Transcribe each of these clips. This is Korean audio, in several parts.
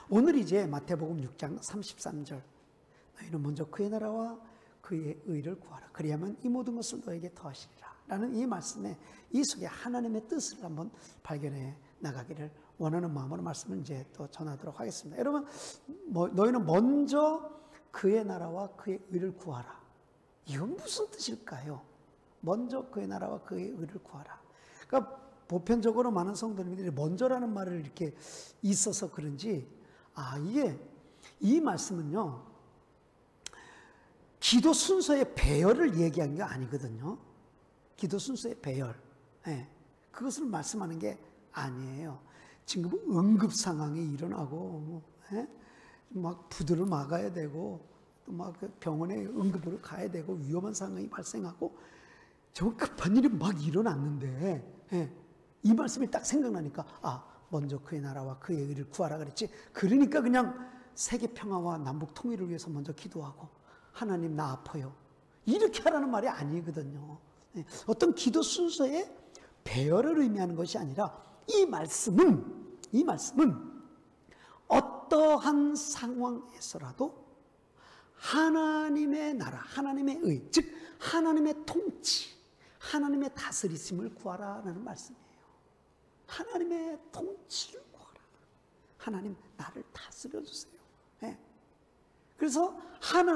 오늘 이제 마태복음 6장 33절 너희는 먼저 그의 나라와 그의 의를 구하라. 그리하면 이 모든 것을 너에게 더하시리라 라는 이 말씀에 이 속에 하나님의 뜻을 한번 발견해 나가기를 원하는 마음으로 말씀을 이제 또 전하도록 하겠습니다. 여러분, 너희는 먼저 그의 나라와 그의 의를 구하라. 이건 무슨 뜻일까요? 먼저 그의 나라와 그의 의를 구하라. 그러니까 보편적으로 많은 성도님들이 먼저라는 말을 이렇게 있어서 그런지, 이게 이 말씀은요, 기도 순서의 배열을 얘기한 게 아니거든요. 기도 순서의 배열. 그것을 말씀하는 게 아니에요. 지금 응급 상황이 일어나고, 막 부두를 막아야 되고, 또 막 병원에 응급으로 가야 되고, 위험한 상황이 발생하고, 저 급한 일이 막 일어났는데, 이 말씀이 딱 생각나니까, 먼저 그의 나라와 그의 의를 구하라 그랬지. 그러니까 그냥 세계 평화와 남북 통일을 위해서 먼저 기도하고, 하나님 나 아파요, 이렇게 하라는 말이 아니거든요. 어떤 기도 순서의 배열을 의미하는 것이 아니라 이 말씀은 어떠한 상황에서라도 하나님의 나라, 하나님의 의, 즉 하나님의 통치, 하나님의 다스리심을 구하라는 말씀이에요. 하나님의 통치를 구하라. 하나님 나를 다스려 주세요. 그래서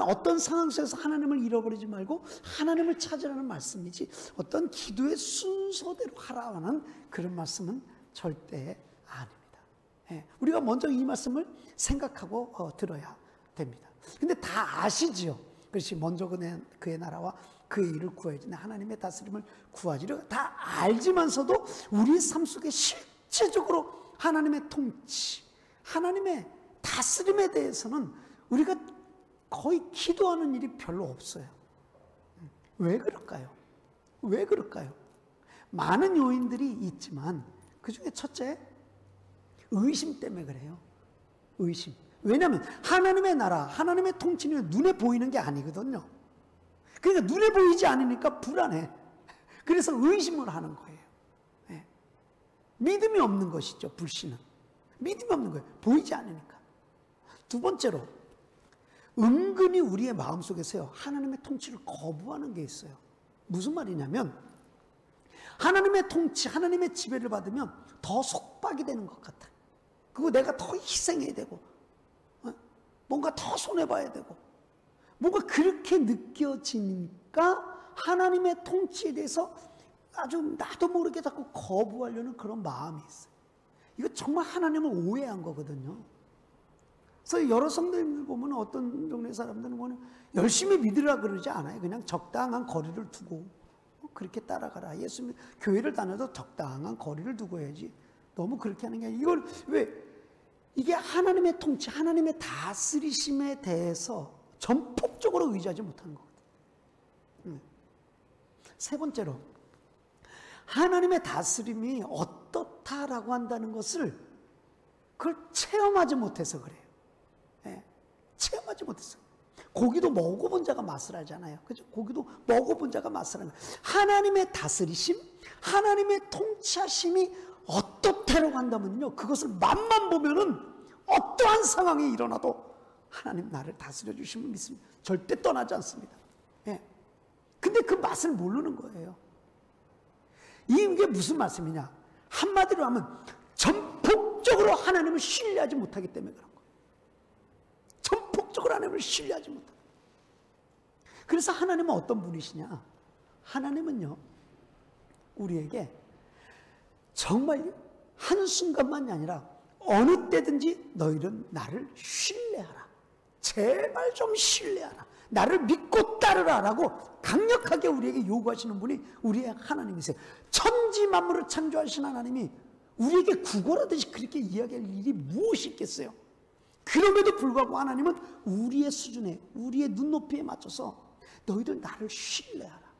어떤 상황 속에서 하나님을 잃어버리지 말고 하나님을 찾으라는 말씀이지, 어떤 기도의 순서대로 하라는 그런 말씀은 절대 아닙니다. 우리가 먼저 이 말씀을 생각하고 들어야 됩니다. 근데 다 아시지요. 그렇지, 먼저 그의 나라와 그의 일을 구해야지, 하나님의 다스림을 구하지, 다 알지만서도 우리 삶 속에 실제적으로 하나님의 통치, 하나님의 다스림에 대해서는 우리가 거의 기도하는 일이 별로 없어요. 왜 그럴까요? 왜 그럴까요? 많은 요인들이 있지만 그 중에 첫째, 의심 때문에 그래요. 의심. 왜냐하면 하나님의 나라, 하나님의 통치는 눈에 보이는 게 아니거든요. 그러니까 눈에 보이지 않으니까 불안해. 그래서 의심을 하는 거예요. 믿음이 없는 것이죠, 불신은. 믿음이 없는 거예요. 보이지 않으니까. 두 번째로, 은근히 우리의 마음속에서요, 하나님의 통치를 거부하는 게 있어요. 무슨 말이냐면, 하나님의 통치, 하나님의 지배를 받으면 더 속박이 되는 것 같아. 그거 내가 더 희생해야 되고, 뭔가 더 손해봐야 되고, 뭔가 그렇게 느껴지니까 하나님의 통치에 대해서 아주 나도 모르게 자꾸 거부하려는 그런 마음이 있어요. 이거 정말 하나님을 오해한 거거든요. 그래서 여러 성도님들 보면 어떤 동네 사람들은 보면 열심히 믿으라 그러지 않아요. 그냥 적당한 거리를 두고 그렇게 따라가라. 예수님 교회를 다녀도 적당한 거리를 두고 해야지. 너무 그렇게 하는 게 아니라, 이걸 왜, 이게 하나님의 통치, 하나님의 다스리심에 대해서 전폭적으로 의지하지 못하는 거거든요. 세 번째로, 하나님의 다스림이 어떻다라고 한다는 것을 그걸 체험하지 못해서 그래요. 체험하지 못해서. 고기도 먹어본 자가 맛을 알잖아요. 그죠? 고기도 먹어본 자가 맛을 알잖아요. 하나님의 다스리심, 하나님의 통치하심이 어떻다라고 한다면요, 그것을 맛만 보면은 어떠한 상황이 일어나도 하나님 나를 다스려 주심을 믿습니다. 절대 떠나지 않습니다. 근데 그 맛을 모르는 거예요. 이게 무슨 말씀이냐? 한마디로 하면 전폭적으로 하나님을 신뢰하지 못하기 때문에 그런 거예요. 전폭적으로 하나님을 신뢰하지 못하고. 그래서 하나님은 어떤 분이시냐? 하나님은요, 우리에게 정말 한순간만이 아니라 어느 때든지 너희는 나를 신뢰하라. 제발 좀 신뢰하라. 나를 믿고 따르라 라고 강력하게 우리에게 요구하시는 분이 우리의 하나님이세요. 천지 만물을 창조하신 하나님이 우리에게 구걸하듯이 그렇게 이야기할 일이 무엇이 있겠어요? 그럼에도 불구하고 하나님은 우리의 수준에, 우리의 눈높이에 맞춰서 너희들 나를 신뢰하라.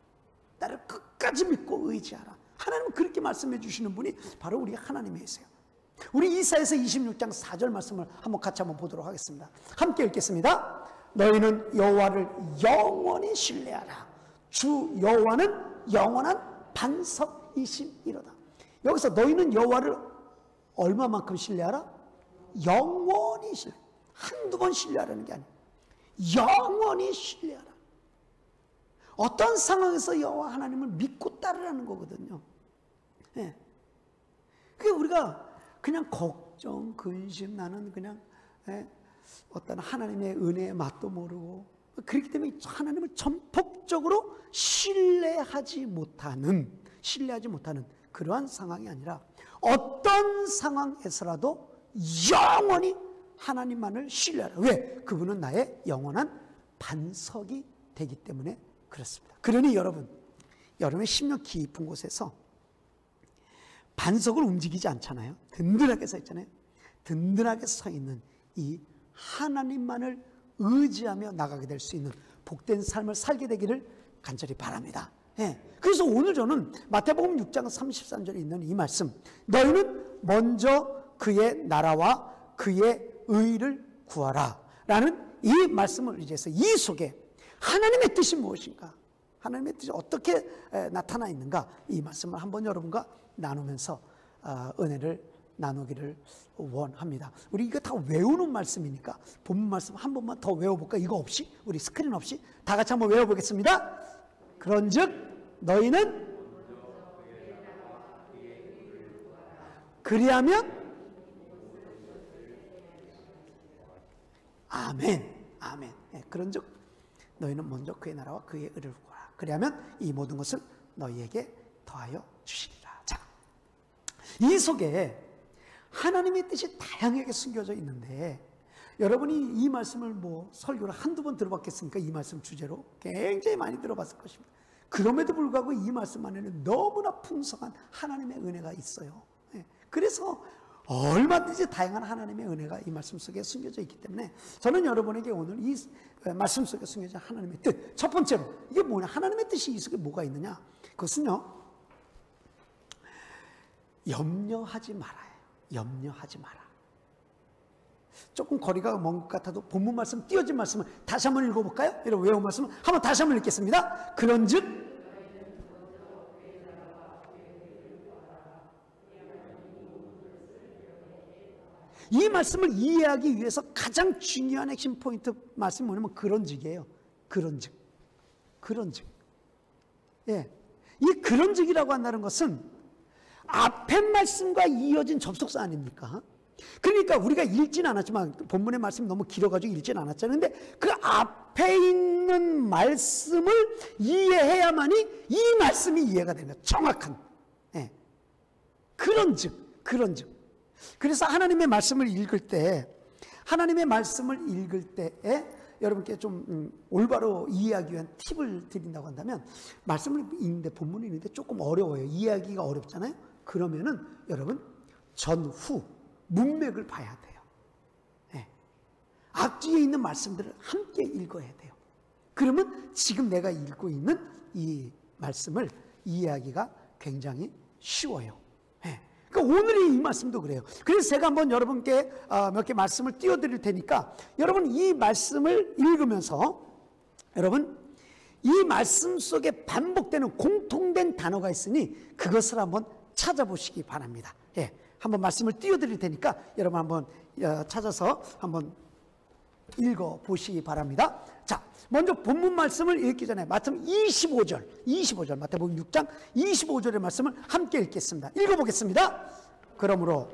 나를 끝까지 믿고 의지하라. 하나님은 그렇게 말씀해 주시는 분이 바로 우리 하나님이세요. 우리 이사야서 26장 4절 말씀을 같이 한번 보도록 하겠습니다. 함께 읽겠습니다. 너희는 여호와를 영원히 신뢰하라. 주 여호와는 영원한 반석이심이로다. 여기서 너희는 여호와를 얼마만큼 신뢰하라? 영원히 신뢰. 한두 번 신뢰하라는 게 아니에요. 영원히 신뢰하라. 어떤 상황에서 여호와 하나님을 믿고 따르라는 거거든요. 예. 그게 우리가 그냥 걱정, 근심, 나는 그냥 어떤 하나님의 은혜의 맛도 모르고 그렇기 때문에 하나님을 전폭적으로 신뢰하지 못하는 그러한 상황이 아니라 어떤 상황에서라도 영원히 하나님만을 신뢰하라. 왜? 그분은 나의 영원한 반석이 되기 때문에 그렇습니다. 그러니 여러분의 심령 깊은 곳에서 반석을 움직이지 않잖아요. 든든하게 서 있잖아요. 든든하게 서 있는 이 하나님만을 의지하며 나가게 될 수 있는 복된 삶을 살게 되기를 간절히 바랍니다. 예. 그래서 오늘 저는 마태복음 6장 33절에 있는 이 말씀, 너희는 먼저 그의 나라와 그의 의를 구하라 라는 이 말씀을 의지해서 이 속에 하나님의 뜻이 무엇인가, 하나님의 뜻이 어떻게 나타나 있는가, 이 말씀을 한번 여러분과 나누면서 은혜를 나누기를 원합니다. 우리 이거 다 외우는 말씀이니까 본문 말씀 한 번만 더 외워볼까? 이거 없이, 우리 스크린 없이 다 같이 한번 외워보겠습니다. 그런즉 너희는 그리하면 아멘, 아멘. 네, 그런즉 너희는 먼저 그의 나라와 그의 의를 구하라. 그리하면 이 모든 것을 너희에게 더하여 주시리라. 자, 이 속에 하나님의 뜻이 다양하게 숨겨져 있는데, 여러분이 이 말씀을 설교를 한두 번 들어봤겠습니까? 이 말씀 주제로 굉장히 많이 들어봤을 것입니다. 그럼에도 불구하고 이 말씀 안에는 너무나 풍성한 하나님의 은혜가 있어요. 그래서 얼마든지 다양한 하나님의 은혜가 이 말씀 속에 숨겨져 있기 때문에 저는 여러분에게 오늘 이 말씀 속에 숨겨진 하나님의 뜻, 첫 번째로 이게 뭐냐, 하나님의 뜻이 이 속에 뭐가 있느냐, 그것은요, 염려하지 말아요. 염려하지 마라. 조금 거리가 먼 것 같아도 본문 말씀, 띄어진 말씀을 다시 한번 읽어볼까요? 이런 외운 말씀을 한번 다시 한번 읽겠습니다. 그런즉 이 말씀을 이해하기 위해서 가장 중요한 핵심 포인트 말씀이 뭐냐면 그런즉이에요. 그런즉. 예. 이 그런즉이라고 한다는 것은 앞의 말씀과 이어진 접속사 아닙니까? 그러니까 우리가 읽지는 않았지만, 본문의 말씀이 너무 길어가지고 읽지는 않았잖아요. 근데 그 앞에 있는 말씀을 이해해야만이 이 말씀이 이해가 되는 거예요. 정확한. 예. 그런즉. 그래서 하나님의 말씀을 읽을 때에 여러분께 좀 올바로 이해하기 위한 팁을 드린다고 한다면, 말씀을 읽는데, 본문을 읽는데 조금 어려워요. 이해하기가 어렵잖아요. 그러면은 여러분 전후 문맥을 봐야 돼요. 네. 앞뒤에 있는 말씀들을 함께 읽어야 돼요. 그러면 지금 내가 읽고 있는 이 말씀을 이해하기가 굉장히 쉬워요. 네. 그러니까 오늘의 이 말씀도 그래요. 그래서 제가 한번 여러분께 몇 개 말씀을 띄워드릴 테니까, 여러분 이 말씀을 읽으면서 여러분 이 말씀 속에 반복되는 공통된 단어가 있으니 그것을 한번 찾아보시기 바랍니다. 예, 한번 말씀을 띄워드릴 테니까 여러분 한번 찾아서 한번 읽어보시기 바랍니다. 자, 먼저 본문 말씀을 읽기 전에 마태복음 25절 마태복음 6장 25절의 말씀을 함께 읽겠습니다. 읽어보겠습니다. 그러므로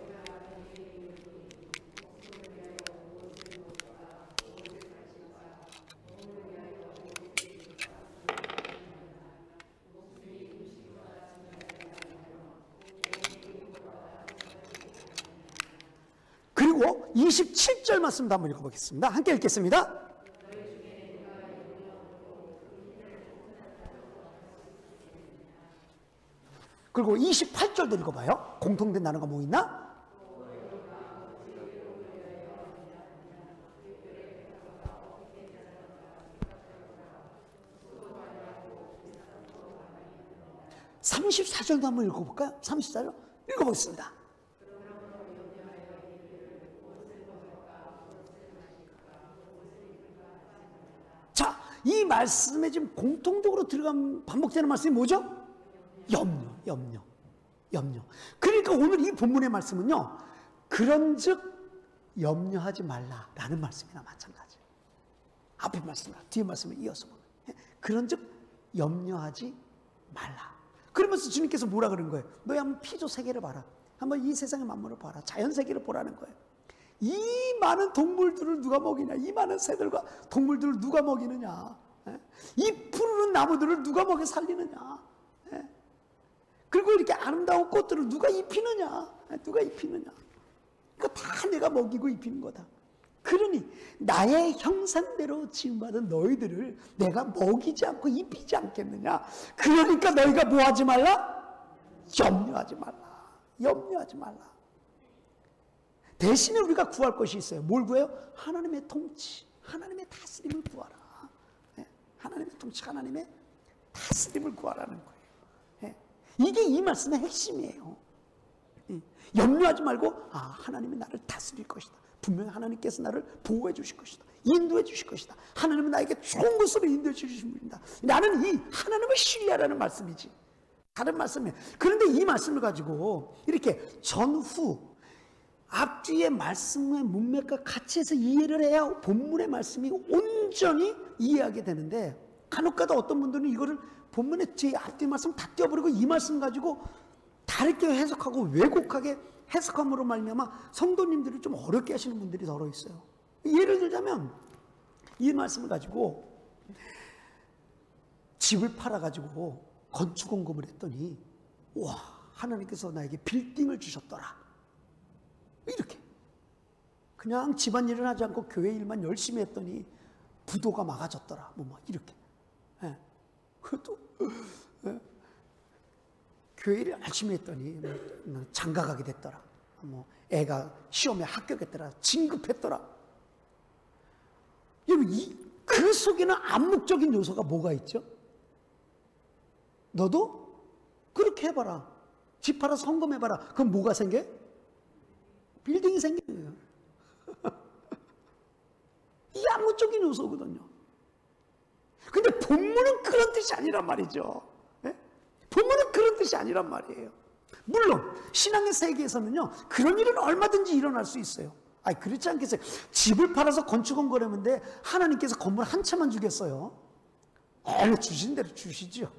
그리고 27절 말씀도 한번 읽어보겠습니다. 함께 읽겠습니다. 그리고 28절도 읽어봐요. 공통된 단어가 뭐 있나? (34절도) 한번 읽어볼까요? 34절 읽어보겠습니다. 자, 이 말씀에 지금 공통적으로 들어간 반복되는 말씀이 뭐죠? 염려. 그러니까 오늘 이 본문의 말씀은요, 그런즉 염려하지 말라라는 말씀이나 마찬가지. 앞에 말씀을 뒤에 말씀을 이어서 보면 그런즉 염려하지 말라. 그러면서 주님께서 뭐라 그러는 거예요? 너희 한번 피조 세계를 봐라. 한번 이 세상의 만물을 봐라. 자연 세계를 보라는 거예요. 이 많은 동물들을 누가 먹이냐? 이 많은 새들과 동물들을 누가 먹이느냐? 이 푸르른 나무들을 누가 먹여 살리느냐? 그리고 이렇게 아름다운 꽃들을 누가 입히느냐? 누가 입히느냐? 그거 다 내가 먹이고 입히는 거다. 그러니 나의 형상대로 지음받은 너희들을 내가 먹이지 않고 입히지 않겠느냐? 그러니까 너희가 뭐 하지 말라? 염려하지 말라. 염려하지 말라. 대신에 우리가 구할 것이 있어요. 뭘 구해요? 하나님의 통치, 하나님의 다스림을 구하라. 하나님의 통치, 하나님의 다스림을 구하라는 거예요. 이게 이 말씀의 핵심이에요. 염려하지 말고 하나님이 나를 다스릴 것이다. 분명히 하나님께서 나를 보호해 주실 것이다. 인도해 주실 것이다. 하나님은 나에게 좋은 곳으로 인도해 주신 분이다. 나는 이 하나님을 신뢰하라는 말씀이지. 다른 말씀이에요. 그런데 이 말씀을 가지고 이렇게 전후 앞뒤의 말씀의 문맥과 같이 해서 이해를 해야 본문의 말씀이 온전히 이해하게 되는데 간혹가다 어떤 분들은 이거를 본문의 뒤에 앞뒤 말씀 다 떼어버리고 이 말씀 가지고 다르게 해석하고 왜곡하게 해석함으로 말미암아 성도님들이 좀 어렵게 하시는 분들이 더러 있어요. 예를 들자면 이 말씀을 가지고 집을 팔아가지고 건축 공급을 했더니 와 하나님께서 나에게 빌딩을 주셨더라. 이렇게 그냥 집안일을 하지 않고 교회 일만 열심히 했더니 부도가 막아졌더라. 뭐 이렇게. 그것도 교회 일을 열심히 했더니 장가 가게 됐더라. 뭐 애가 시험에 합격했더라. 진급했더라. 여러분 그 속에는 암묵적인 요소가 뭐가 있죠? 너도 그렇게 해봐라. 집 팔아서 헌금해봐라. 그럼 뭐가 생겨? 빌딩이 생겨요. 이 암묵적인 요소거든요. 근데 본문은 그런 뜻이 아니란 말이죠. 본문은 그런 뜻이 아니란 말이에요. 물론 신앙의 세계에서는요 그런 일은 얼마든지 일어날 수 있어요. 아니 그렇지 않겠어요? 집을 팔아서 건축원 거래는데 하나님께서 건물 한 채만 주겠어요? 주신 대로 주시죠.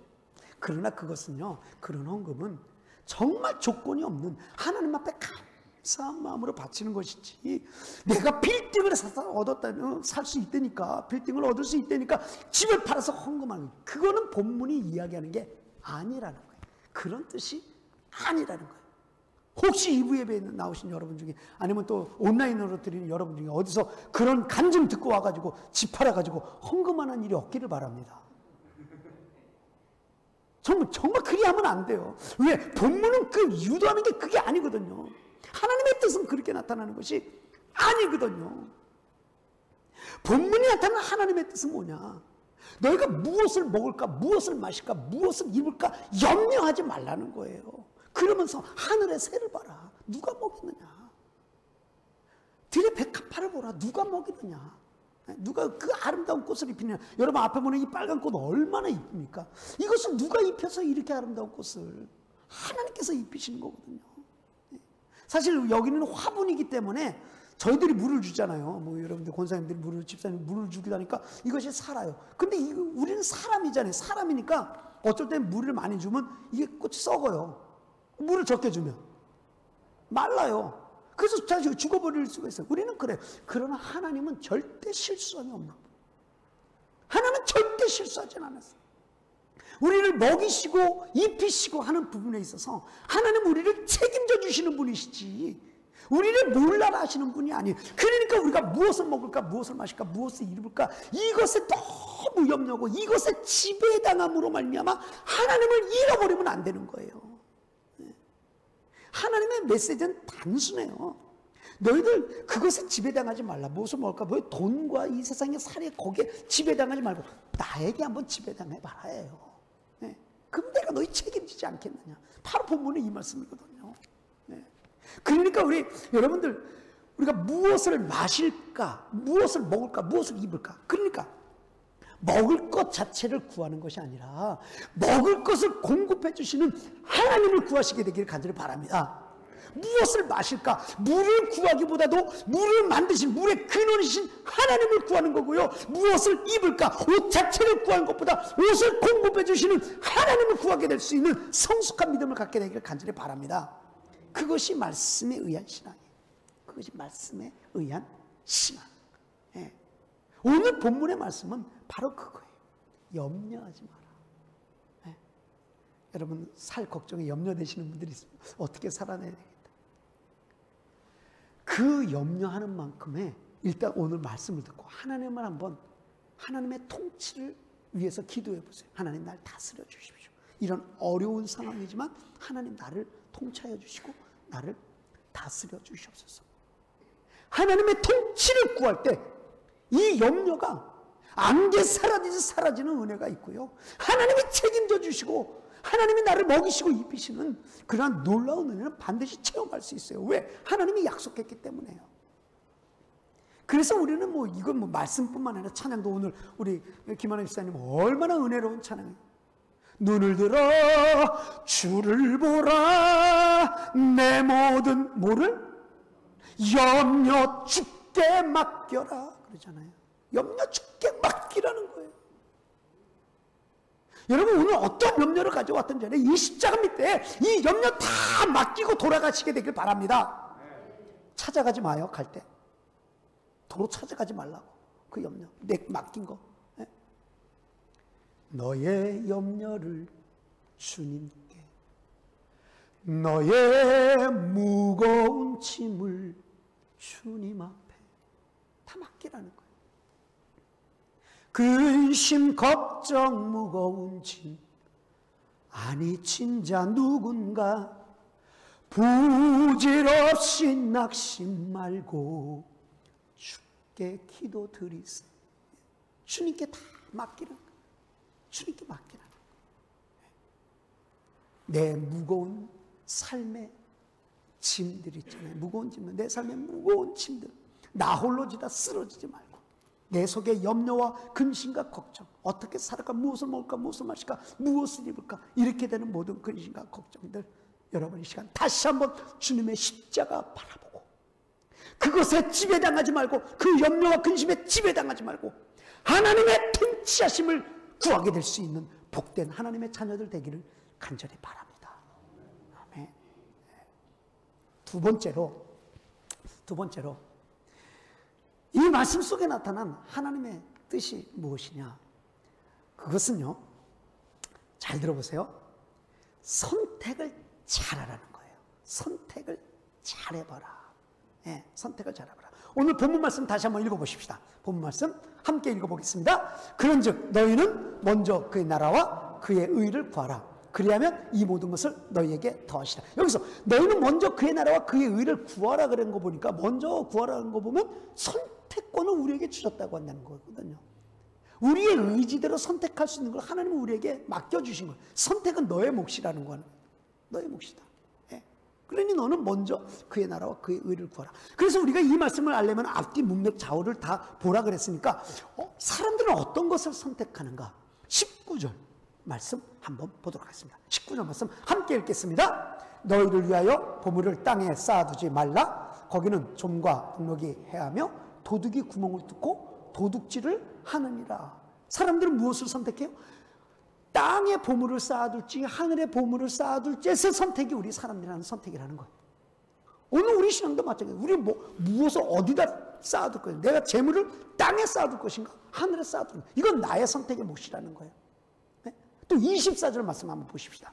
그러나 그것은요 그런 헌금은 정말 조건이 없는 하나님 앞에 감사한 마음으로 바치는 것이지 내가 빌딩을 얻었다면 살 수 있다니까 빌딩을 얻을 수 있다니까 집을 팔아서 헌금하는 그거는 본문이 이야기하는 게 아니라는 거예요. 그런 뜻이 아니라는 거예요. 혹시 2부 예배에 나오신 여러분 중에 아니면 또 온라인으로 드리는 여러분 중에 어디서 그런 간증 듣고 와가지고 집 팔아가지고 헌금하는 일이 없기를 바랍니다. 정말 그리 하면 안 돼요. 왜? 본문은 그 유도하는 게 그게 아니거든요. 하나님의 뜻은 그렇게 나타나는 것이 아니거든요. 본문이 나타나는 하나님의 뜻은 뭐냐? 너희가 무엇을 먹을까, 무엇을 마실까, 무엇을 입을까 염려하지 말라는 거예요. 그러면서 하늘의 새를 봐라. 누가 먹이느냐? 들의 백합화를 보라. 누가 먹이느냐? 누가 그 아름다운 꽃을 입히느냐? 여러분 앞에 보는 이 빨간 꽃 얼마나 이쁩니까? 이것은 누가 입혀서 이렇게 아름다운 꽃을 하나님께서 입히시는 거거든요. 사실 여기는 화분이기 때문에 저희들이 물을 주잖아요. 뭐 여러분들 권사님들이 집사님 물을 주기도 하니까 이것이 살아요. 근데 우리는 사람이잖아요. 사람이니까 어쩔 땐 물을 많이 주면 이게 꽃이 썩어요. 물을 적게 주면 말라요. 그래서 죽어버릴 수가 있어요. 우리는 그래요. 그러나 하나님은 절대 실수함이 없는 거예요. 하나님은 절대 실수하지 않았어요. 우리를 먹이시고 입히시고 하는 부분에 있어서 하나님은 우리를 책임져 주시는 분이시지 우리를 몰라라 하시는 분이 아니에요. 그러니까 우리가 무엇을 먹을까, 무엇을 마실까, 무엇을 입을까 이것에 너무 염려하고 이것에 지배당함으로 말미암아 하나님을 잃어버리면 안 되는 거예요. 하나님의 메시지는 단순해요. 너희들 그것에 지배당하지 말라. 무엇을 먹을까? 뭐 돈과 이 세상의 살에 거기에 지배당하지 말고 나에게 한번 지배당해봐라 해요. 그럼 내가 너희 책임지지 않겠느냐. 바로 본문의 이 말씀이거든요. 그러니까 여러분들 우리가 무엇을 마실까, 무엇을 먹을까, 무엇을 입을까. 그러니까 먹을 것 자체를 구하는 것이 아니라 먹을 것을 공급해 주시는 하나님을 구하시게 되기를 간절히 바랍니다. 무엇을 마실까? 물을 구하기보다도 물을 만드신 물의 근원이신 하나님을 구하는 거고요. 무엇을 입을까? 옷 자체를 구하는 것보다 옷을 공급해 주시는 하나님을 구하게 될 수 있는 성숙한 믿음을 갖게 되기를 간절히 바랍니다. 그것이 말씀에 의한 신앙이에요. 그것이 말씀에 의한 신앙. 예. 오늘 본문의 말씀은 바로 그거예요. 염려하지 마라. 예. 여러분 살 걱정에 염려되시는 분들이 있으면 어떻게 살아내야 되겠다. 그 염려하는 만큼의 일단 오늘 말씀을 듣고 하나님을 한번 하나님의 통치를 위해서 기도해 보세요. 하나님 날 다스려 주십시오. 이런 어려운 상황이지만 하나님 나를 통치하여 주시고 나를 다스려 주시옵소서. 하나님의 통치를 구할 때 이 염려가 안개 사라지듯 사라지는 은혜가 있고요. 하나님이 책임져 주시고 하나님이 나를 먹이시고 입히시는 그러한 놀라운 은혜는 반드시 체험할 수 있어요. 왜? 하나님이 약속했기 때문에요. 그래서 우리는 이건 말씀뿐만 아니라 찬양도 오늘 우리 김한혜 집사님 얼마나 은혜로운 찬양이에요. 눈을 들어 주를 보라 내 모든 뭐를 염려 주께 맡겨라 그러잖아요. 염려 주께 맡기라는 거예요. 여러분 오늘 어떤 염려를 가져왔든지 간에 이 십자가 밑에 이 염려 다 맡기고 돌아가시게 되길 바랍니다. 찾아가지 마요. 갈 때 도로 찾아가지 말라고. 그 염려 내 맡긴 거. 너의 염려를 주님께 너의 무거운 짐을 주님 앞에 다 맡기라는 거예요. 근심 걱정 무거운 짐 아니 진짜 누군가 부질없이 낙심 말고 주께 기도드리세요. 주님께 다 맡기라는 거예요. 주님께 맡기라는 거예요. 내 무거운 삶의 짐들 있잖아요. 무거운 짐들, 내 삶의 무거운 짐들 나 홀로 지다 쓰러지지 말고 내 속에 염려와 근심과 걱정 어떻게 살아가 무엇을 먹을까 무엇을 마실까 무엇을 입을까 이렇게 되는 모든 근심과 걱정들 여러분 이 시간 다시 한번 주님의 십자가 바라보고 그것에 지배당하지 말고 그 염려와 근심에 지배당하지 말고 하나님의 통치하심을 구하게 될 수 있는 복된 하나님의 자녀들 되기를 간절히 바랍니다. 아멘. 두 번째로 이 말씀 속에 나타난 하나님의 뜻이 무엇이냐? 그것은요, 잘 들어보세요. 선택을 잘하라는 거예요. 선택을 잘해봐라. 네, 선택을 잘해봐라. 오늘 본문 말씀 다시 한번 읽어보십시다. 본문 말씀 함께 읽어보겠습니다. 그런즉 너희는 먼저 그의 나라와 그의 의를 구하라. 그리하면 이 모든 것을 너희에게 더하시라. 여기서 너희는 먼저 그의 나라와 그의 의를 구하라 그런 거 보니까 먼저 구하라는 거 보면 선택권을 우리에게 주셨다고 한다는 거거든요. 우리의 의지대로 선택할 수 있는 걸 하나님은 우리에게 맡겨주신 거예요. 선택은 너의 몫이라는 거는 너의 몫이다. 예. 그러니 너는 먼저 그의 나라와 그의 의를 구하라. 그래서 우리가 이 말씀을 알려면 앞뒤 문맥 좌우를 다 보라 그랬으니까 사람들은 어떤 것을 선택하는가? 19절 말씀 한번 보도록 하겠습니다. 19절 말씀 함께 읽겠습니다. 너희를 위하여 보물을 땅에 쌓아두지 말라. 거기는 좀과 동록이 해하며 도둑이 구멍을 뚫고 도둑질을 하느니라. 사람들은 무엇을 선택해요? 땅에 보물을 쌓아둘지 하늘에 보물을 쌓아둘지에서 선택이 우리 사람들이라는 선택이라는 거예요. 오늘 우리 신앙도 마찬가지예요. 우리 무엇을 어디다 쌓아둘 거예요? 내가 재물을 땅에 쌓아둘 것인가 하늘에 쌓아둘 것인가. 이건 나의 선택의 몫이라는 거예요. 네? 또 24절 말씀 한번 보십시다.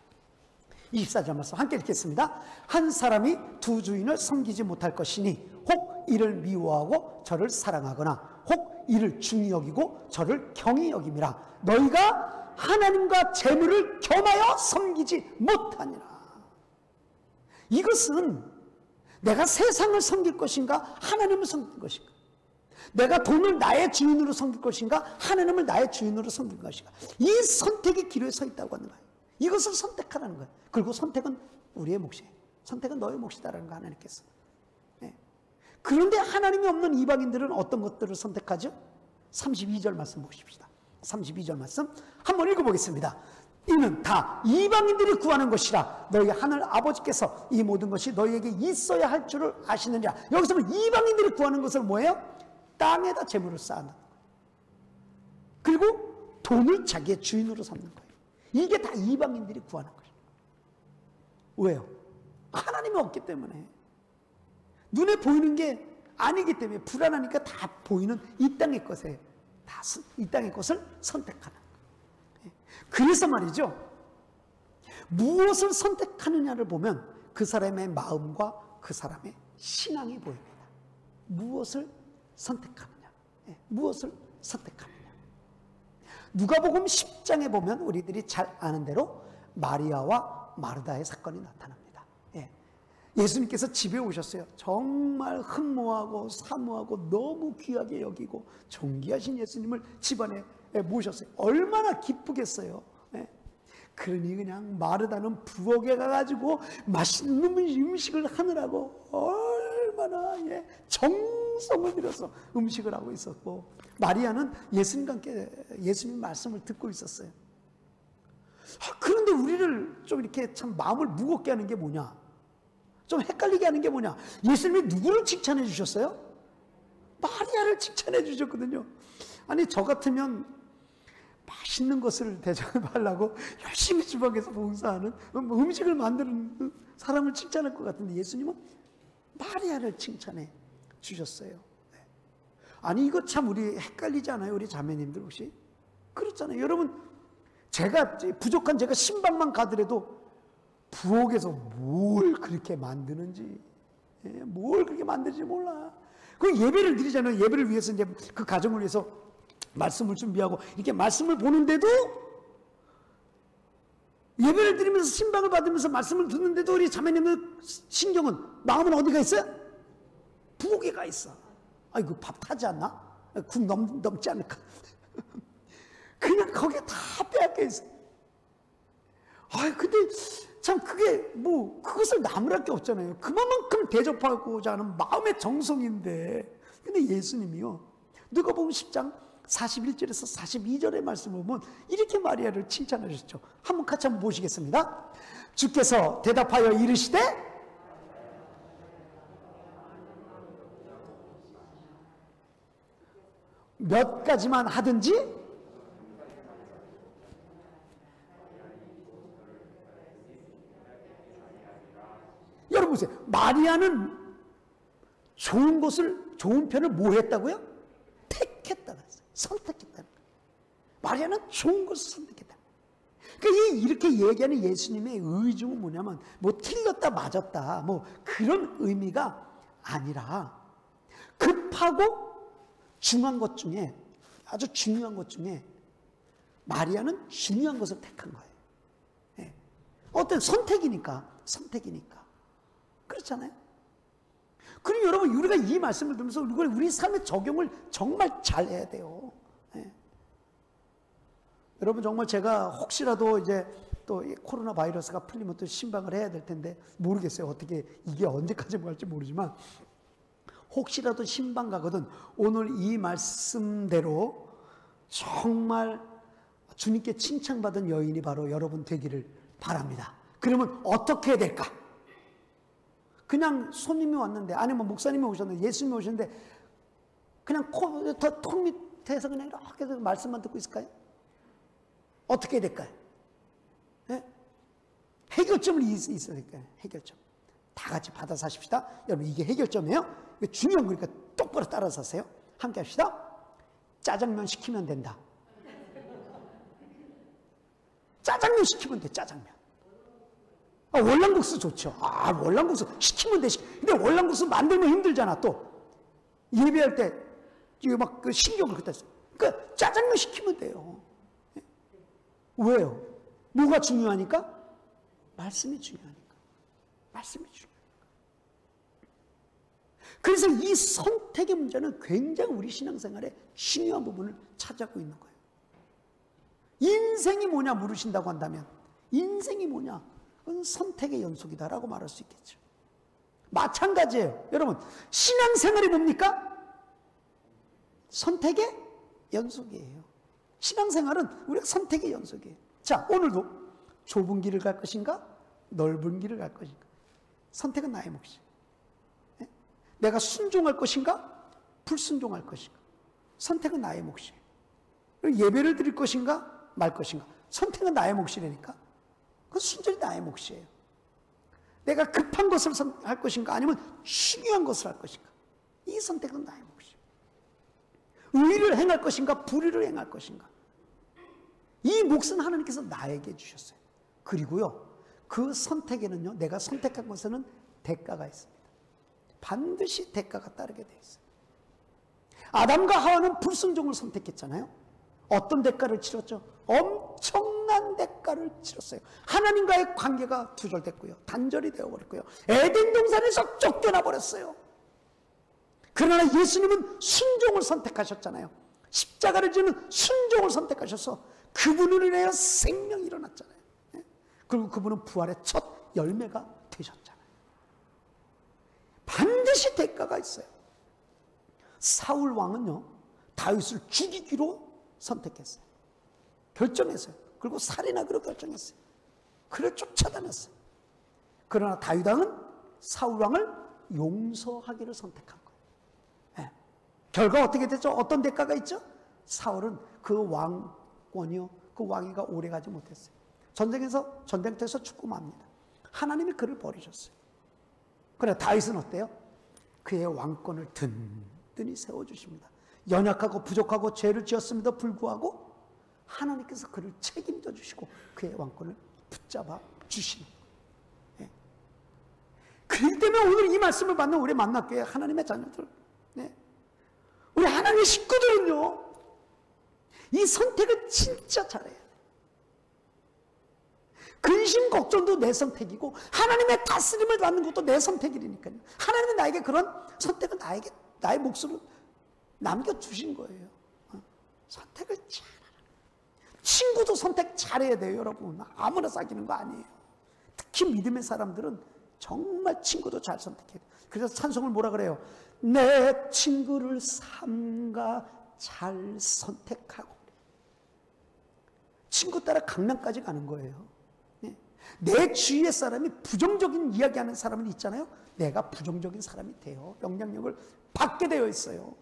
24절 말씀 함께 읽겠습니다. 한 사람이 두 주인을 섬기지 못할 것이니 혹 이를 미워하고 저를 사랑하거나 혹 이를 중히 여기고 저를 경히 여김이라. 너희가 하나님과 재물을 겸하여 섬기지 못하니라. 이것은 내가 세상을 섬길 것인가 하나님을 섬길 것인가, 내가 돈을 나의 주인으로 섬길 것인가 하나님을 나의 주인으로 섬길 것인가, 이 선택의 기로에 서 있다고 하는 거예요. 이것을 선택하라는 거예요. 그리고 선택은 우리의 몫이에요. 선택은 너의 몫이다라는 거 하나님께서. 네. 그런데 하나님이 없는 이방인들은 어떤 것들을 선택하죠? 32절 말씀 보십시다. 32절 말씀 한번 읽어보겠습니다. 이는 다 이방인들이 구하는 것이라 너희 하늘 아버지께서 이 모든 것이 너희에게 있어야 할 줄을 아시느니라. 여기서 보면 이방인들이 구하는 것은 뭐예요? 땅에다 재물을 쌓는 거예요. 그리고 돈을 자기의 주인으로 삼는 거예요. 이게 다 이방인들이 구하는 거예요. 왜요? 하나님이 없기 때문에. 눈에 보이는 게 아니기 때문에 불안하니까 다 보이는 이 땅의 것에 이 땅의 것을 선택하는 거예요. 그래서 말이죠. 무엇을 선택하느냐를 보면 그 사람의 마음과 그 사람의 신앙이 보입니다. 무엇을 선택하느냐. 무엇을 선택하느냐. 누가복음 10장에 보면 우리들이 잘 아는 대로 마리아와 마르다의 사건이 나타납니다. 예수님께서 집에 오셨어요. 정말 흠모하고 사모하고 너무 귀하게 여기고 존귀하신 예수님을 집안에 모셨어요. 얼마나 기쁘겠어요. 그러니 그냥 마르다는 부엌에 가가지고 맛있는 음식을 하느라고 얼마나 정성을 들여서 음식을 하고 있었고, 마리아는 예수님과 함께 예수님 말씀을 듣고 있었어요. 그런데 우리를 좀 이렇게 참 마음을 무겁게 하는 게 뭐냐, 좀 헷갈리게 하는 게 뭐냐, 예수님이 누구를 칭찬해 주셨어요? 마리아를 칭찬해 주셨거든요. 아니 저 같으면 맛있는 것을 대접하려고 열심히 주방에서 봉사하는 음식을 만드는 사람을 칭찬할 것 같은데 예수님은 마리아를 칭찬해 주셨어요. 아니 이거 참 우리 헷갈리지 않아요? 우리 자매님들 혹시? 그렇잖아요. 여러분, 제가 부족한 제가 신방만 가더라도 부엌에서 뭘 그렇게 만드는지, 뭘 그렇게 만드는지 몰라. 그 예배를 드리잖아요. 예배를 위해서 이제 그 가정을 위해서 말씀을 준비하고 이렇게 말씀을 보는데도, 예배를 드리면서 신방을 받으면서 말씀을 듣는데도 우리 자매님의 신경은, 마음은 어디가 있어요? 부엌에 가 있어. 아이고 밥 타지 않나? 국 넘지 않을까? 그냥 거기에 다 빼앗겨 있어. 근데 참 그게 뭐 그것을 나무랄 게 없잖아요. 그만큼 대접하고자 하는 마음의 정성인데, 근데 예수님이요, 누가복음 10장 41절에서 42절의 말씀을 보면 이렇게 마리아를 칭찬하셨죠. 한번 같이 한번 보시겠습니다. 주께서 대답하여 이르시되 몇 가지만 하든지 여러분 보세요. 마리아는 좋은 것을, 좋은 편을 뭐 했다고요? 택했다는 거예요. 선택했다는 거예요. 마리아는 좋은 것을 선택했다. 그러니까 이렇게 얘기하는 예수님의 의중은 뭐냐면 뭐 틀렸다 맞았다 뭐 그런 의미가 아니라, 급하고 중요한 것 중에, 아주 중요한 것 중에 마리아는 중요한 것을 택한 거예요. 어떤 선택이니까. 그렇잖아요. 그럼 여러분, 우리가 이 말씀을 들으면서 이걸 우리 삶에 적용을 정말 잘 해야 돼요. 여러분, 정말 제가 혹시라도 이제 또 코로나 바이러스가 풀리면 또 신방을 해야 될 텐데 모르겠어요. 어떻게 이게 언제까지 갈지 모르지만, 혹시라도 신방 가거든 오늘 이 말씀대로 정말 주님께 칭찬받은 여인이 바로 여러분 되기를 바랍니다. 그러면 어떻게 해야 될까? 그냥 손님이 왔는데, 아니면 목사님이 오셨는데, 예수님이 오셨는데 그냥 턱 밑에서 그냥 이렇게 말씀만 듣고 있을까요? 어떻게 해야 될까요? 해결점을 있어야 될까요? 해결점. 다 같이 받아 사십시다. 여러분, 이게 해결점이에요. 이게 중요한 거니까 똑바로 따라서 하세요. 함께 합시다. 짜장면 시키면 된다. 짜장면 시키면 돼. 짜장면. 월남국수 좋죠. 월남국수 시키면 돼. 근데 월남국수 만들면 힘들잖아. 또 예배할 때 이거 막 그 신경을 그때 써. 그러니까 짜장면 시키면 돼요. 왜요? 뭐가 중요하니까? 말씀이 중요하니까. 말씀이 중요하니까. 그래서 이 선택의 문제는 굉장히 우리 신앙생활에 중요한 부분을 차지하고 있는 거예요. 인생이 뭐냐 물으신다고 한다면, 인생이 뭐냐? 그건 선택의 연속이다라고 말할 수 있겠죠. 마찬가지예요. 여러분, 신앙생활이 뭡니까? 선택의 연속이에요. 신앙생활은 우리가 선택의 연속이에요. 자, 오늘도 좁은 길을 갈 것인가? 넓은 길을 갈 것인가? 선택은 나의 몫이에요. 내가 순종할 것인가? 불순종할 것인가? 선택은 나의 몫이에요. 예배를 드릴 것인가? 말 것인가? 선택은 나의 몫이라니까. 그 순전히 나의 몫이에요. 내가 급한 것을 할 것인가? 아니면 중요한 것을 할 것인가? 이 선택은 나의 몫이에요. 의를 행할 것인가? 불의를 행할 것인가? 이 몫은 하나님께서 나에게 주셨어요. 그리고요, 그 선택에는요, 내가 선택한 것에는 대가가 있습니다. 반드시 대가가 따르게 되어 있어요. 아담과 하와는 불순종을 선택했잖아요. 어떤 대가를 치렀죠? 엄청난 대가를 치렀어요. 하나님과의 관계가 두절됐고요, 단절이 되어버렸고요, 에덴 동산에서 쫓겨나 버렸어요. 그러나 예수님은 순종을 선택하셨잖아요. 십자가를 지는 순종을 선택하셔서 그분을 인하여 생명이 일어났잖아요. 그리고 그분은 부활의 첫 열매가 되셨잖아요. 반드시 대가가 있어요. 사울 왕은요, 다윗을 죽이기로 선택했어요. 결정했어요. 그리고 살인하기로 결정했어요. 그를 쫓아다녔어요. 그러나 다윗 왕은 사울 왕을 용서하기를 선택한 거예요. 네. 결과 어떻게 됐죠? 어떤 대가가 있죠? 사울은 그 왕권이요, 그 왕위가 오래가지 못했어요. 전쟁터에서 죽고 맙니다. 하나님이 그를 버리셨어요. 그래, 다윗은 어때요? 그의 왕권을 든든히 세워주십니다. 연약하고 부족하고 죄를 지었음에도 불구하고 하나님께서 그를 책임져 주시고 그의 왕권을 붙잡아 주시는 거예요. 네. 그렇기 때문에 오늘 이 말씀을 받는 우리 만나교회 하나님의 자녀들, 네, 우리 하나님의 식구들은요, 이 선택을 진짜 잘해야 돼요. 근심 걱정도 내 선택이고 하나님의 다스림을 받는 것도 내 선택이니까요. 하나님은 나에게 그런 선택을 나의 몫으로 남겨주신 거예요. 선택을 잘하라. 친구도 선택 잘해야 돼요, 여러분. 아무나 사귀는 거 아니에요. 특히 믿음의 사람들은 정말 친구도 잘 선택해야 돼요. 그래서 찬송을 뭐라 그래요? 내 친구를 삼가 잘 선택하고. 친구 따라 강남까지 가는 거예요. 내 주위의 사람이 부정적인 이야기하는 사람은 있잖아요. 내가 부정적인 사람이 돼요. 영향력을 받게 되어 있어요.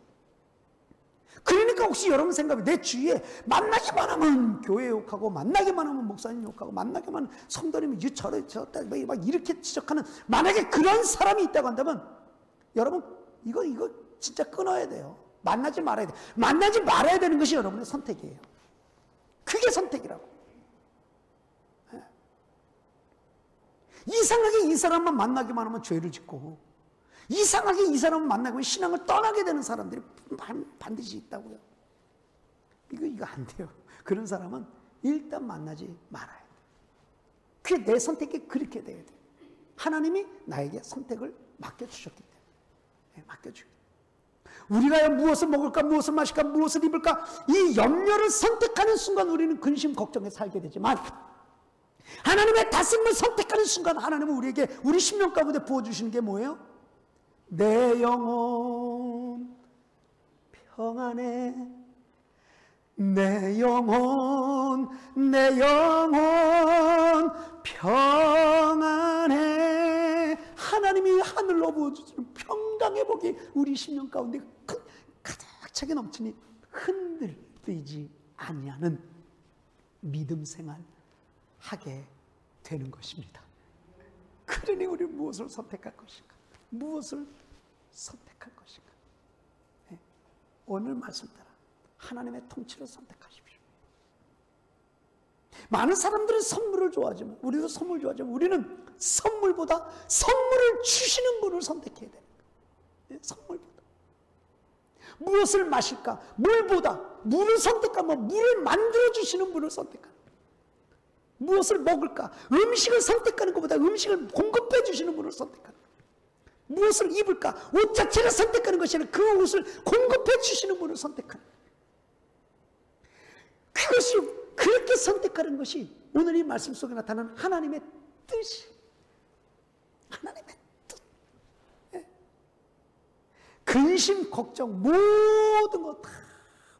그러니까 혹시 여러분 생각에 내 주위에 만나기만 하면 교회 욕하고, 만나기만 하면 목사님 욕하고, 만나기만 하면 성도님이 저랬다 막 이렇게 지적하는, 만약에 그런 사람이 있다고 한다면 여러분 이거 진짜 끊어야 돼요. 만나지 말아야 돼요. 만나지 말아야 되는 것이 여러분의 선택이에요. 그게 선택이라고. 이상하게 이 사람만 만나기만 하면 죄를 짓고, 이상하게 이 사람을 만나면 신앙을 떠나게 되는 사람들이 반드시 있다고요. 이거 안 돼요. 그런 사람은 일단 만나지 말아야 돼요. 그게 내 선택이 그렇게 돼야 돼요. 하나님이 나에게 선택을 맡겨주셨기 때문에. 네, 맡겨주기. 우리가 무엇을 먹을까, 무엇을 마실까, 무엇을 입을까, 이 염려를 선택하는 순간 우리는 근심 걱정에 살게 되지만, 하나님의 다스림을 선택하는 순간 하나님은 우리에게 우리 심령 가운데 부어주시는 게 뭐예요? 내 영혼 평안해, 내 영혼 평안해. 하나님이 하늘로 부어주시는 평강의 복이 우리 심령 가운데 가득 차게 넘치니 흔들리지 아니하는 믿음 생활 하게 되는 것입니다. 그러니 우리 무엇을 선택할 것인가? 무엇을 선택할 것인가? 네. 오늘 말씀 따라 하나님의 통치를 선택하십시오. 많은 사람들은 선물을 좋아하지만, 우리도 선물 좋아하지만, 우리는 선물보다 선물을 주시는 분을 선택해야 되는 거예요. 네. 선물보다. 무엇을 마실까? 물을 선택하면 물을 만들어주시는 분을 선택하는 거예요. 무엇을 먹을까? 음식을 선택하는 것보다 음식을 공급해 주시는 분을 선택하는 거예요. 무엇을 입을까? 옷 자체를 선택하는 것이 아니라 그 옷을 공급해 주시는 분을 선택하는 거예요. 그것이, 그렇게 선택하는 것이 오늘 이 말씀 속에 나타나는 하나님의 뜻이, 하나님의 뜻. 네. 근심, 걱정, 모든 것 다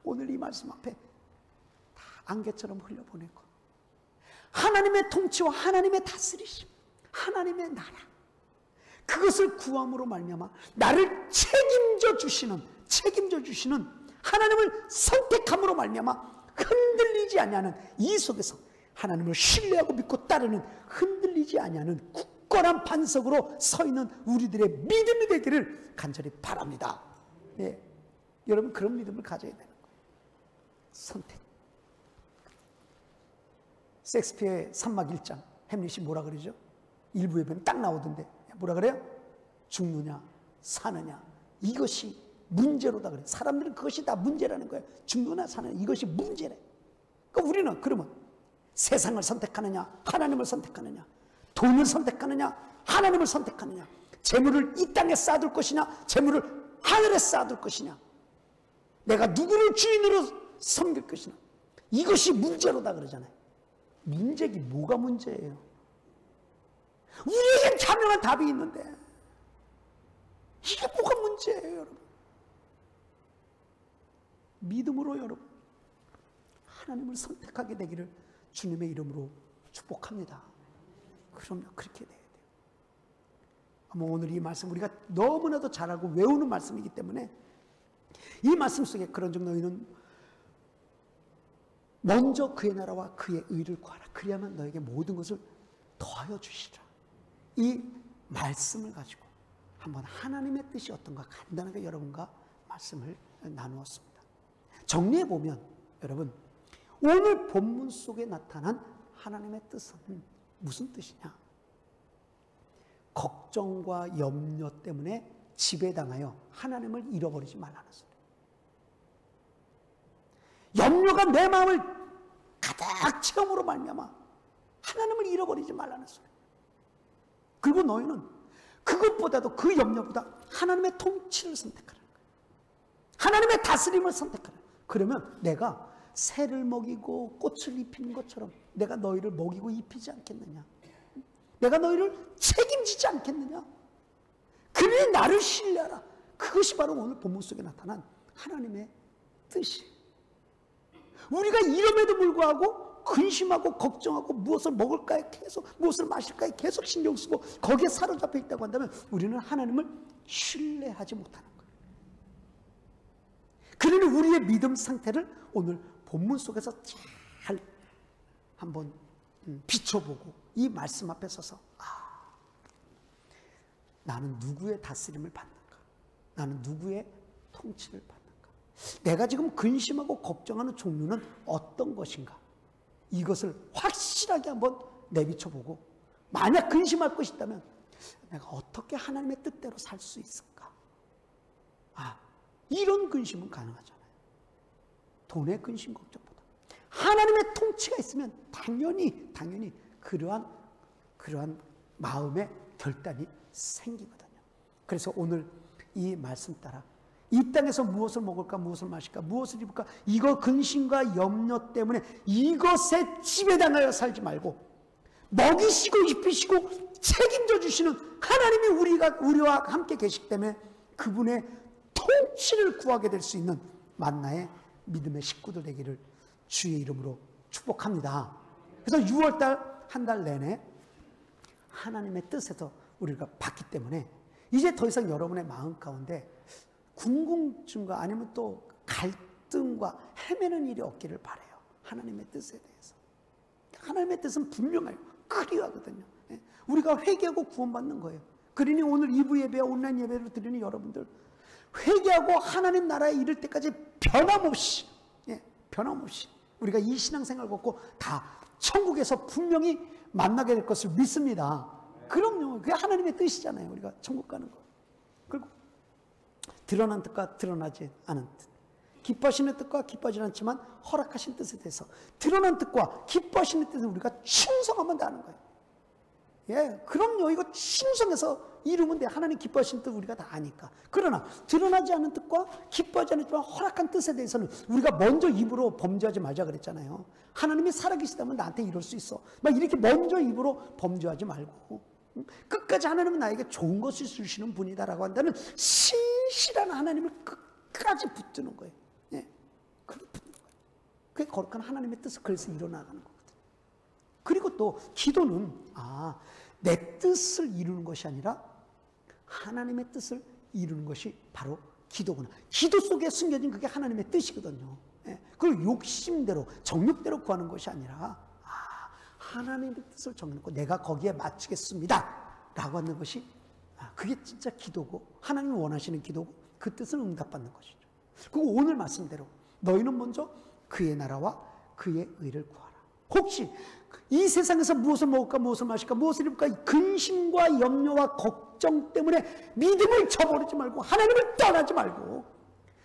오늘 이 말씀 앞에 다 안개처럼 흘려보내고, 하나님의 통치와 하나님의 다스리심, 하나님의 나라, 그것을 구함으로 말미암아 나를 책임져 주시는 하나님을 선택함으로 말미암아 흔들리지 아니하는, 이 속에서 하나님을 신뢰하고 믿고 따르는, 흔들리지 아니하는 굳건한 반석으로 서 있는 우리들의 믿음이 되기를 간절히 바랍니다. 예, 여러분 그런 믿음을 가져야 되는 거예요. 선택. 섹스피어의 3막 1장 햄릿이 뭐라 그러죠? 일부에 보면 딱 나오던데 뭐라 그래요? 죽느냐 사느냐 이것이 문제로다 그래요. 사람들은 그것이 다 문제라는 거예요. 죽느냐 사느냐 이것이 문제래. 그러니까 우리는 그러면 세상을 선택하느냐 하나님을 선택하느냐, 돈을 선택하느냐 하나님을 선택하느냐, 재물을 이 땅에 쌓아둘 것이냐 재물을 하늘에 쌓아둘 것이냐, 내가 누구를 주인으로 섬길 것이냐, 이것이 문제로다 그러잖아요. 문제기 뭐가 문제예요? 우리에겐 자명한 답이 있는데 이게 뭐가 문제예요, 여러분? 믿음으로 여러분 하나님을 선택하게 되기를 주님의 이름으로 축복합니다. 그럼요, 그렇게 돼야 돼요. 아마 오늘 이 말씀 우리가 너무나도 잘 알고 외우는 말씀이기 때문에 이 말씀 속에 그런 점 너희는 먼저 그의 나라와 그의 의를 구하라. 그리하면 너에게 모든 것을 더하여 주시라. 이 말씀을 가지고 한번 하나님의 뜻이 어떤가 간단하게 여러분과 말씀을 나누었습니다. 정리해보면 여러분, 오늘 본문 속에 나타난 하나님의 뜻은 무슨 뜻이냐? 걱정과 염려 때문에 지배당하여 하나님을 잃어버리지 말라는 소리. 염려가 내 마음을 가득 채움으로 말미암아 하나님을 잃어버리지 말라는 소리. 그리고 너희는 그것보다도, 그 염려보다 하나님의 통치를 선택하라는 거예요. 하나님의 다스림을 선택하라. 그러면 내가 새를 먹이고 꽃을 입히는 것처럼 내가 너희를 먹이고 입히지 않겠느냐? 내가 너희를 책임지지 않겠느냐? 그러니 나를 신뢰하라. 그것이 바로 오늘 본문 속에 나타난 하나님의 뜻이에요. 우리가 이름에도 불구하고 근심하고 걱정하고 무엇을 먹을까에 계속, 무엇을 마실까에 계속 신경 쓰고 거기에 사로잡혀 있다고 한다면 우리는 하나님을 신뢰하지 못하는 거예요. 그러니 우리의 믿음 상태를 오늘 본문 속에서 잘 한번 비춰보고 이 말씀 앞에 서서 나는 누구의 다스림을 받는가? 나는 누구의 통치를 받는가? 내가 지금 근심하고 걱정하는 종류는 어떤 것인가? 이것을 확실하게 한번 내비쳐보고, 만약 근심할 것이 있다면 내가 어떻게 하나님의 뜻대로 살 수 있을까? 이런 근심은 가능하잖아요. 돈의 근심 걱정보다 하나님의 통치가 있으면 당연히 그러한 마음의 결단이 생기거든요. 그래서 오늘 이 말씀 따라 이 땅에서 무엇을 먹을까, 무엇을 마실까, 무엇을 입을까, 이거 근심과 염려 때문에 이것에 지배당하여 살지 말고 먹이시고 입히시고 책임져 주시는 하나님이 우리와 함께 계시기 때문에 그분의 통치를 구하게 될 수 있는 만나의 믿음의 식구들 되기를 주의 이름으로 축복합니다. 그래서 6월달 한 달 내내 하나님의 뜻에서 우리가 받기 때문에 이제 더 이상 여러분의 마음 가운데 궁금증과 아니면 또 갈등과 헤매는 일이 없기를 바라요. 하나님의 뜻에 대해서. 하나님의 뜻은 분명해요. 클리어하거든요. 우리가 회개하고 구원받는 거예요. 그러니 오늘 2부 예배와 온라인 예배를 드리는 여러분들, 회개하고 하나님 나라에 이를 때까지 변함없이 우리가 이 신앙생활을 갖고 다 천국에서 분명히 만나게 될 것을 믿습니다. 그럼요. 그게 하나님의 뜻이잖아요. 우리가 천국 가는 거. 그리고 드러난 뜻과 드러나지 않은 뜻, 기뻐하시는 뜻과 기뻐하지 않지만 허락하신 뜻에 대해서 드러난 뜻과 기뻐하시는 뜻은 우리가 충성하면 다는 거예요. 예, 그럼요. 이거 충성해서 이루면 돼. 하나님 기뻐하시는 뜻 우리가 다 아니까. 그러나 드러나지 않은 뜻과 기뻐하지 않지만 허락한 뜻에 대해서는 우리가 먼저 입으로 범죄하지 말자 그랬잖아요. 하나님이 살아계시다면 나한테 이럴 수 있어. 막 이렇게 먼저 입으로 범죄하지 말고 끝까지 하나님은 나에게 좋은 것을 주시는 분이다라고 한다는 신실한 하나님을 끝까지 붙드는 거예요. 예, 그게 붙는 거예요. 그게 거룩한 하나님의 뜻을 그래서 일어나가는 거거든요. 그리고 또 기도는 내 뜻을 이루는 것이 아니라 하나님의 뜻을 이루는 것이 바로 기도구나. 기도 속에 숨겨진 그게 하나님의 뜻이거든요. 그걸 욕심대로 정욕대로 구하는 것이 아니라 하나님의 뜻을 정해놓고 내가 거기에 맞추겠습니다 라고 하는 것이 그게 진짜 기도고 하나님이 원하시는 기도고 그 뜻을 응답받는 것이죠. 그리고 오늘 말씀대로 너희는 먼저 그의 나라와 그의 의를 구하라. 혹시 이 세상에서 무엇을 먹을까 무엇을 마실까 무엇을 입을까 근심과 염려와 걱정 때문에 믿음을 저버리지 말고 하나님을 떠나지 말고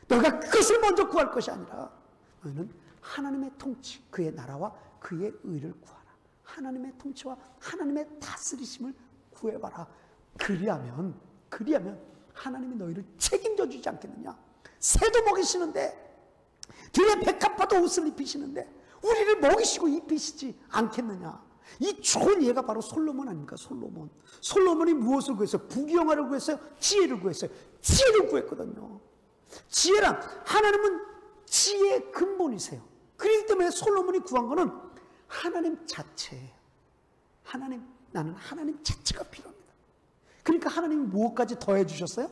너희가 그것을 먼저 구할 것이 아니라 너희는 하나님의 통치 그의 나라와 그의 의를 구하라. 하나님의 통치와 하나님의 다스리심을 구해봐라. 그리하면 하나님이 너희를 책임져 주지 않겠느냐. 새도 먹이시는데 들의 백합화도 옷을 입히시는데 우리를 먹이시고 입히시지 않겠느냐. 이 좋은 예가 바로 솔로몬 아닙니까? 솔로몬이 무엇을 구했어요? 부귀영화를 구했어요? 지혜를 구했어요? 지혜를 구했거든요. 지혜란 하나님은 지혜의 근본이세요. 그렇기 때문에 솔로몬이 구한 거는 하나님 자체예요. 나는 하나님 자체가 필요합니다. 그러니까 하나님이 무엇까지 더해 주셨어요?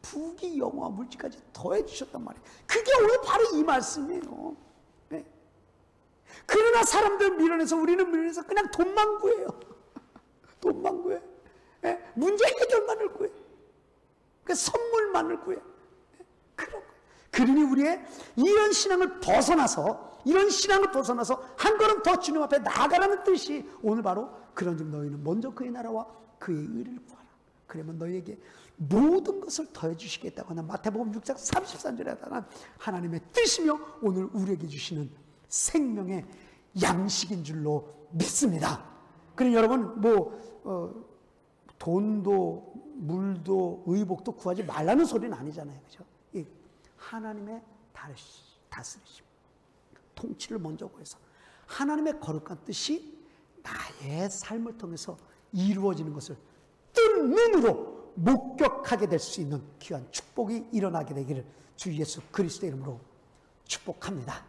부귀 영화 물질까지 더해 주셨단 말이에요. 그게 오늘 바로 이 말씀이에요. 네. 그러나 사람들 밀어내서 우리는 밀어내서 그냥 돈만 구해요. 돈만 구해. 네. 문제 해결만을 구해. 그 선물만을 구해. 네. 그런 거예요. 그러니 우리의 이런 신앙을 벗어나서 한 걸음 더 주님 앞에 나아가라는 뜻이 오늘 바로 그런즉 너희는 먼저 그의 나라와 그의 의를 구하라. 그러면 너희에게 모든 것을 더해 주시겠다고 하는 마태복음 6장 33절에 해당한 하나님의 뜻이며 오늘 우리에게 주시는 생명의 양식인 줄로 믿습니다. 그러니 여러분 돈도 물도 의복도 구하지 말라는 소리는 아니잖아요. 그죠? 하나님의 다스리심 통치를 먼저 구해서 하나님의 거룩한 뜻이 나의 삶을 통해서 이루어지는 것을 뜬 눈으로 목격하게 될 수 있는 귀한 축복이 일어나게 되기를 주 예수 그리스도의 이름으로 축복합니다.